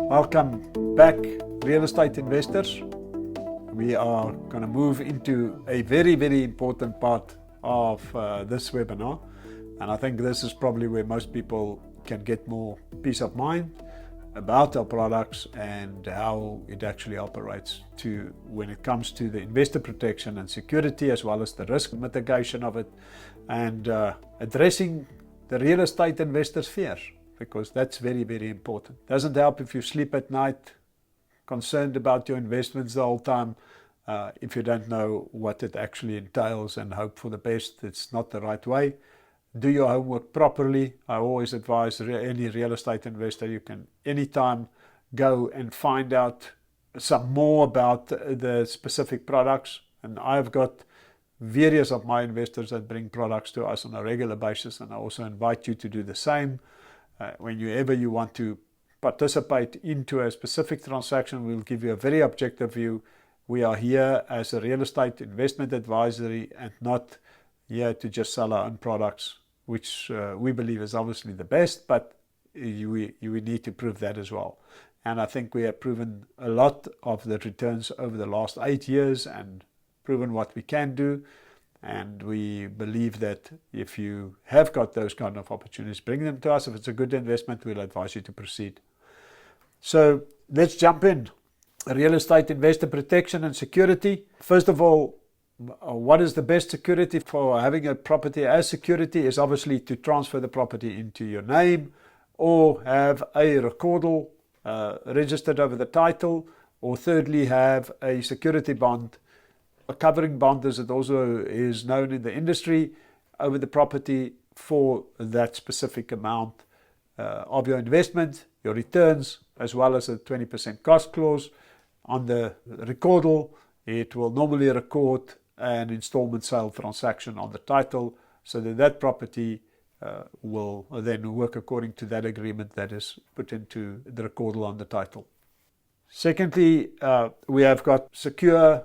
Welcome back, real estate investors. We are going to move into a very, very important part of this webinar. And I think this is probably where most people can get more peace of mind about our products and how it actually operates when it comes to the investor protection and security, as well as the risk mitigation of it, and addressing the real estate investors' fears, because that's very, very important. Doesn't help if you sleep at night concerned about your investments the whole time if you don't know what it actually entails and hope for the best. It's not the right way. Do your homework properly. I always advise any real estate investor, you can anytime go and find out some more about the specific products. And I've got various of my investors that bring products to us on a regular basis, and I also invite you to do the same. Whenever you want to participate into a specific transaction, we'll give you a very objective view. We are here as a real estate investment advisory and not here to just sell our own products, which we believe is obviously the best, but you need to prove that as well. And I think we have proven a lot of the returns over the last 8 years and proven what we can do. And we believe that if you have got those kind of opportunities, bring them to us. If it's a good investment, we'll advise you to proceed. So let's jump in. Real estate investor protection and security. First of all, what is the best security for having a property as security is obviously to transfer the property into your name, or have a recordal registered over the title, or thirdly have a security bond, a covering bond as it also is known in the industry, over the property for that specific amount of your investment, your returns, as well as a 20% cost clause. On the recordal, it will normally record an installment sale transaction on the title, so that property will then work according to that agreement that is put into the recordal on the title. Secondly, we have got secure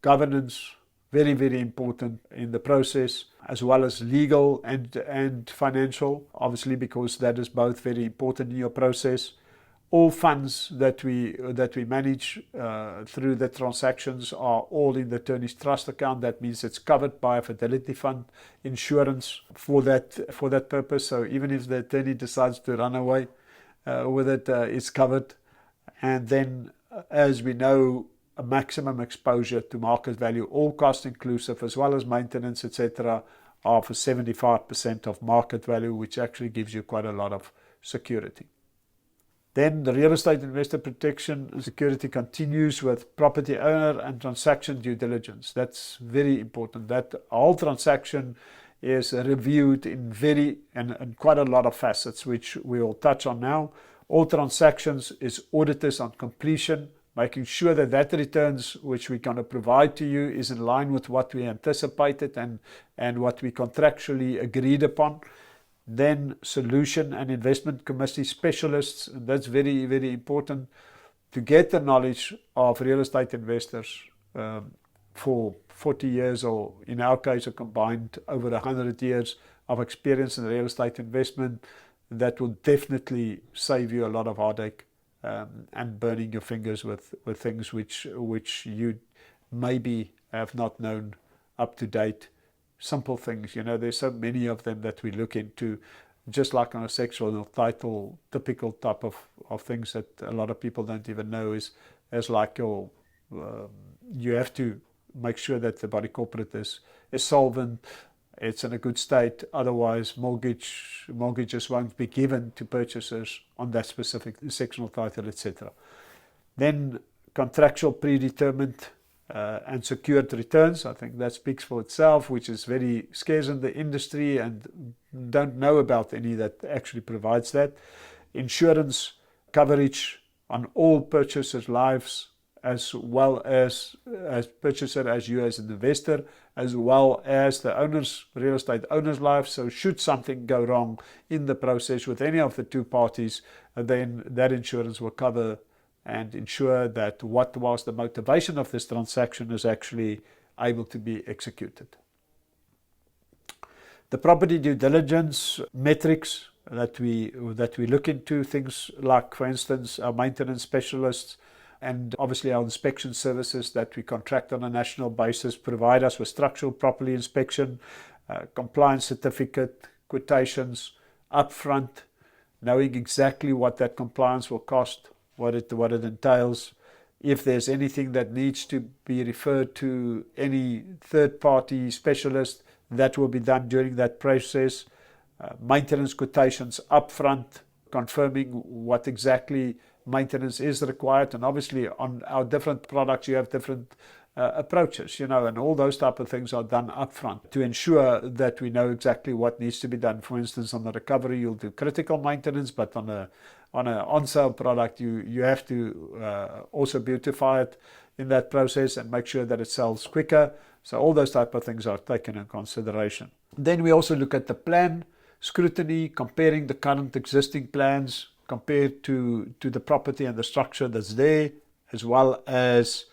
governance, very, very important in the process, as well as legal and financial, obviously, because that is both very important in your process. All funds that we manage through the transactions are all in the attorney's trust account. That means it's covered by a fidelity fund insurance for that purpose. So even if the attorney decides to run away with it, it's covered. And then, as we know, a maximum exposure to market value, all costs inclusive, as well as maintenance, etc., are for 75% of market value, which actually gives you quite a lot of security. Then the real estate investor protection security continues with property owner and transaction due diligence. That's very important. That whole transaction is reviewed in quite a lot of facets, which we will touch on now. All transactions is audited on completion, making sure that returns which we're going to provide to you is in line with what we anticipated and what we contractually agreed upon. Then solution and investment committee specialists, and that's very, very important to get the knowledge of real estate investors for 40 years, or in our case, a combined over 100 years of experience in real estate investment. That will definitely save you a lot of heartache and burning your fingers with things which you maybe have not known up to date. Simple things, there's so many of them that we look into, just like on a sexual title, typical type of things that a lot of people don't even know is like you have to make sure that the body corporate is solvent, it's in a good state, otherwise mortgages won't be given to purchasers on that specific sectional title, etc. Then contractual predetermined and secured returns. I think that speaks for itself, which is very scarce in the industry and don't know about any that actually provides that. Insurance coverage on all purchasers' lives, as well as purchaser, as you as an investor, as well as the real estate owner's life. So should something go wrong in the process with any of the two parties, then that insurance will cover and ensure that what was the motivation of this transaction is actually able to be executed. The property due diligence metrics that we look into, things like, for instance, our maintenance specialists and obviously our inspection services that we contract on a national basis provide us with structural property inspection, compliance certificate, quotations upfront, knowing exactly what that compliance will cost, what it entails. If there's anything that needs to be referred to any third-party specialist, that will be done during that process. Maintenance quotations upfront, confirming what exactly maintenance is required. And obviously on our different products, you have different approaches, and all those type of things are done upfront to ensure that we know exactly what needs to be done. For instance, on the recovery, you'll do critical maintenance, but on an on-sale product, you have to also beautify it in that process and make sure that it sells quicker. So all those type of things are taken in consideration. Then we also look at the plan scrutiny, comparing the current existing plans compared to the property and the structure that's there, as well as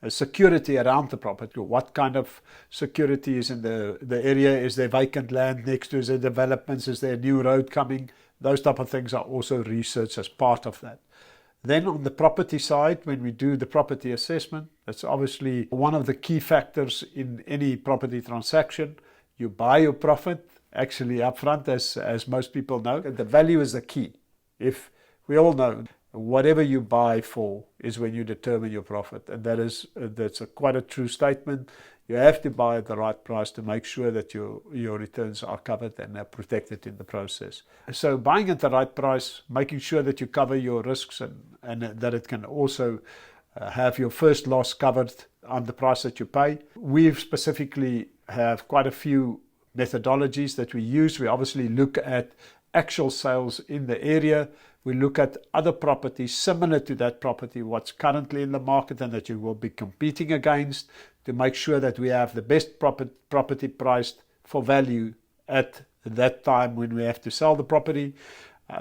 security around the property. What kind of security is in the area? Is there vacant land next to? Is there developments? Is there a new road coming? Those type of things are also researched as part of that. Then on the property side, when we do the property assessment, that's obviously one of the key factors in any property transaction. You buy your profit actually upfront, as most people know. The value is the key. If we all know, whatever you buy for is when you determine your profit, and that's quite a true statement. You have to buy at the right price to make sure that your returns are covered and are protected in the process. So buying at the right price, making sure that you cover your risks and that it can also have your first loss covered on the price that you pay. We specifically have quite a few methodologies that we use. We obviously look at actual sales in the area. We look at other properties similar to that property, what's currently in the market and that you will be competing against, to make sure that we have the best property priced for value at that time when we have to sell the property.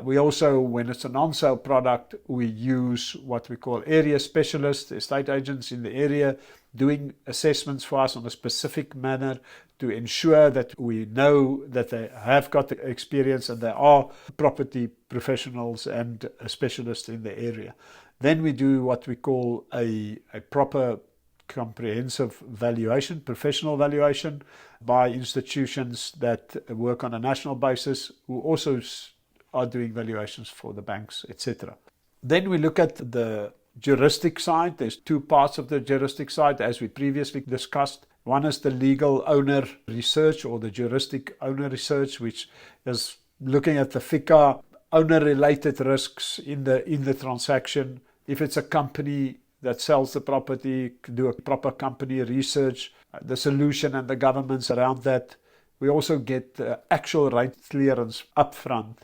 We also, when it's an on-sale product, we use what we call area specialists, estate agents in the area, doing assessments for us on a specific manner to ensure that we know that they have got the experience and they are property professionals and specialists in the area. Then we do what we call a proper comprehensive valuation, professional valuation by institutions that work on a national basis, who also are doing valuations for the banks, etc. Then we look at the juristic side. There's two parts of the juristic side, as we previously discussed. One is the legal owner research, or the juristic owner research, which is looking at the FICA owner-related risks in the transaction. If it's a company that sells the property, do a proper company research, the solution and the governments around that. We also get actual rate clearance upfront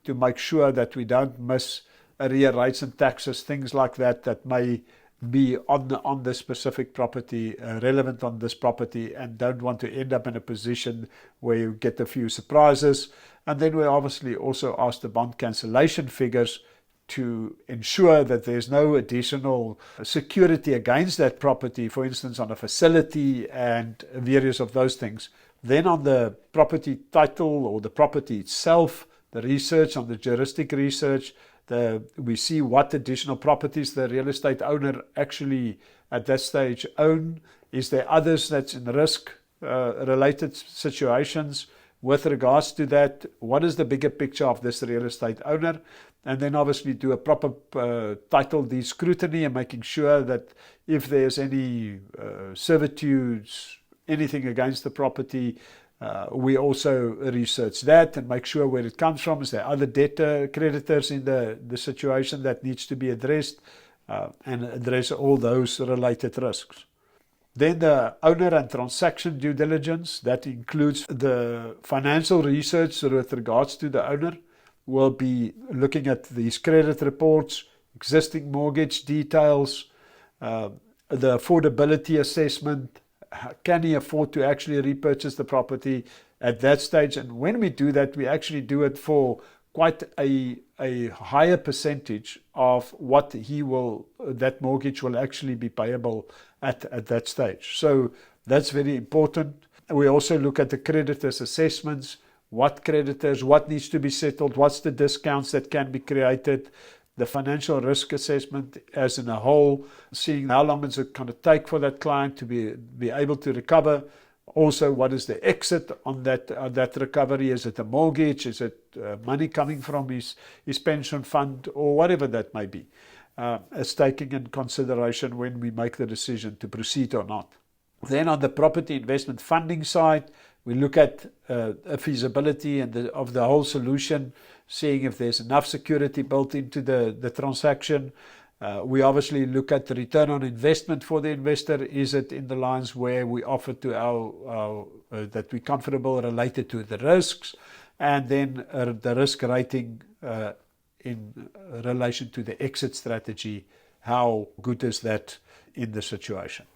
to make sure that we don't miss arrear rates and taxes, things like that may be on the specific property, relevant on this property, and don't want to end up in a position where you get a few surprises. And then we obviously also ask the bond cancellation figures to ensure that there's no additional security against that property, for instance, on a facility and various of those things. Then on the property title or the property itself, the research on the juristic research, we see what additional properties the real estate owner actually at that stage own. Is there others that's in risk related situations with regards to that? What is the bigger picture of this real estate owner? And then obviously do a proper title deed scrutiny and making sure that if there's any servitudes, anything against the property, we also research that and make sure where it comes from. Is there other debtor creditors in the situation that needs to be addressed, and address all those related risks. Then the owner and transaction due diligence, that includes the financial research with regards to the owner. We'll be looking at these credit reports, existing mortgage details, the affordability assessment. Can he afford to actually repurchase the property at that stage? And when we do that, we actually do it for quite a higher percentage of what that mortgage will actually be payable at that stage. So That's very important. We also look at the creditors' assessments, what creditors, what needs to be settled, what's the discounts that can be created, the financial risk assessment as in a whole, seeing how long is it going to take for that client to be able to recover. Also, what is the exit on that recovery? Is it a mortgage? Is it money coming from his pension fund, or whatever that may be? As taking in consideration when we make the decision to proceed or not. Then on the property investment funding side, we look at a feasibility of the whole solution, seeing if there's enough security built into the transaction. We obviously look at the return on investment for the investor. Is it in the lines where we offer to our that we're comfortable related to the risks, and then the risk rating in relation to the exit strategy, how good is that in the situation.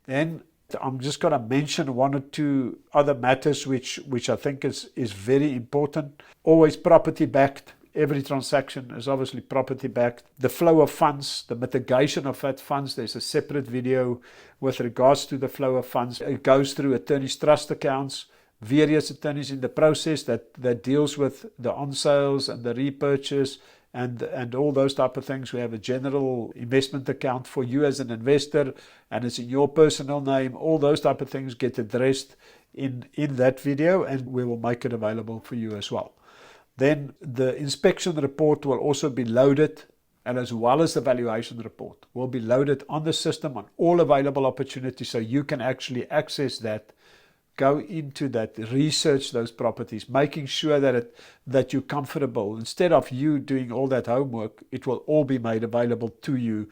Then I'm just going to mention one or two other matters which I think is very important. Always property backed. Every transaction is obviously property backed. The flow of funds, the mitigation of that funds, there's a separate video with regards to the flow of funds. It goes through attorneys' trust accounts, various attorneys in the process that deals with the on sales and the repurchase and all those type of things. We have a general investment account for you as an investor, and it's in your personal name. All those type of things get addressed in that video, and we will make it available for you as well. Then the inspection report will also be loaded, and as well as the valuation report will be loaded on the system on all available opportunities, so you can actually access that, go into that, research those properties, making sure that you're comfortable. Instead of you doing all that homework, it will all be made available to you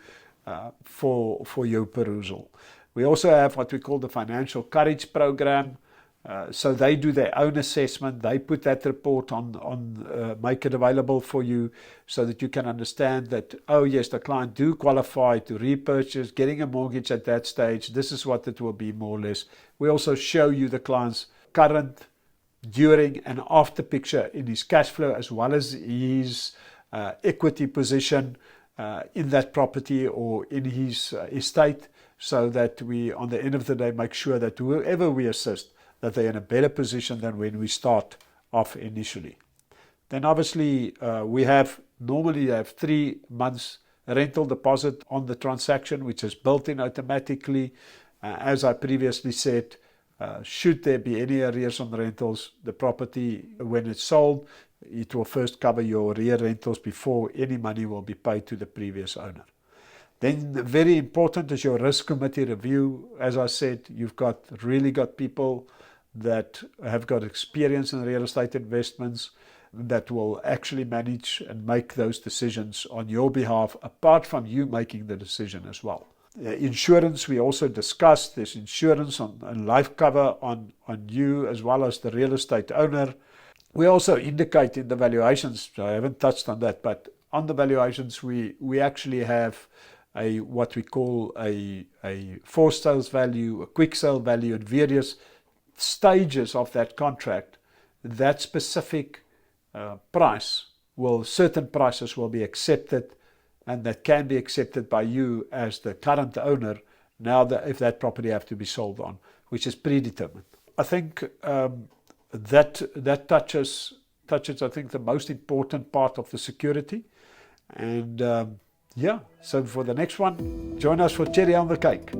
for your perusal. We also have what we call the Financial Courage Program. So they do their own assessment. They put that report on make it available for you so that you can understand that, oh yes, the client do qualify to repurchase, getting a mortgage at that stage. This is what it will be more or less. We also show you the client's current, during and after picture in his cash flow, as well as his equity position in that property or in his estate, so that we, on the end of the day, make sure that whoever we assist, that they're in a better position than when we start off initially. Then obviously we normally have 3 months rental deposit on the transaction, which is built in automatically. As I previously said, should there be any arrears on rentals, the property, when it's sold, it will first cover your arrear rentals before any money will be paid to the previous owner. Then very important is your risk committee review. As I said, you've really got people that have got experience in real estate investments that will actually manage and make those decisions on your behalf, apart from you making the decision as well. Insurance, we also discussed. There's insurance and life cover on you as well as the real estate owner. We also indicate in the valuations, I haven't touched on that, but on the valuations we actually have what we call a forced sales value, a quick sale value, and various stages of that contract. That specific certain prices will be accepted, and that can be accepted by you as the current owner now if that property have to be sold on, which is predetermined. I think that touches I think the most important part of the security. And yeah, so for the next one, join us for cherry on the cake.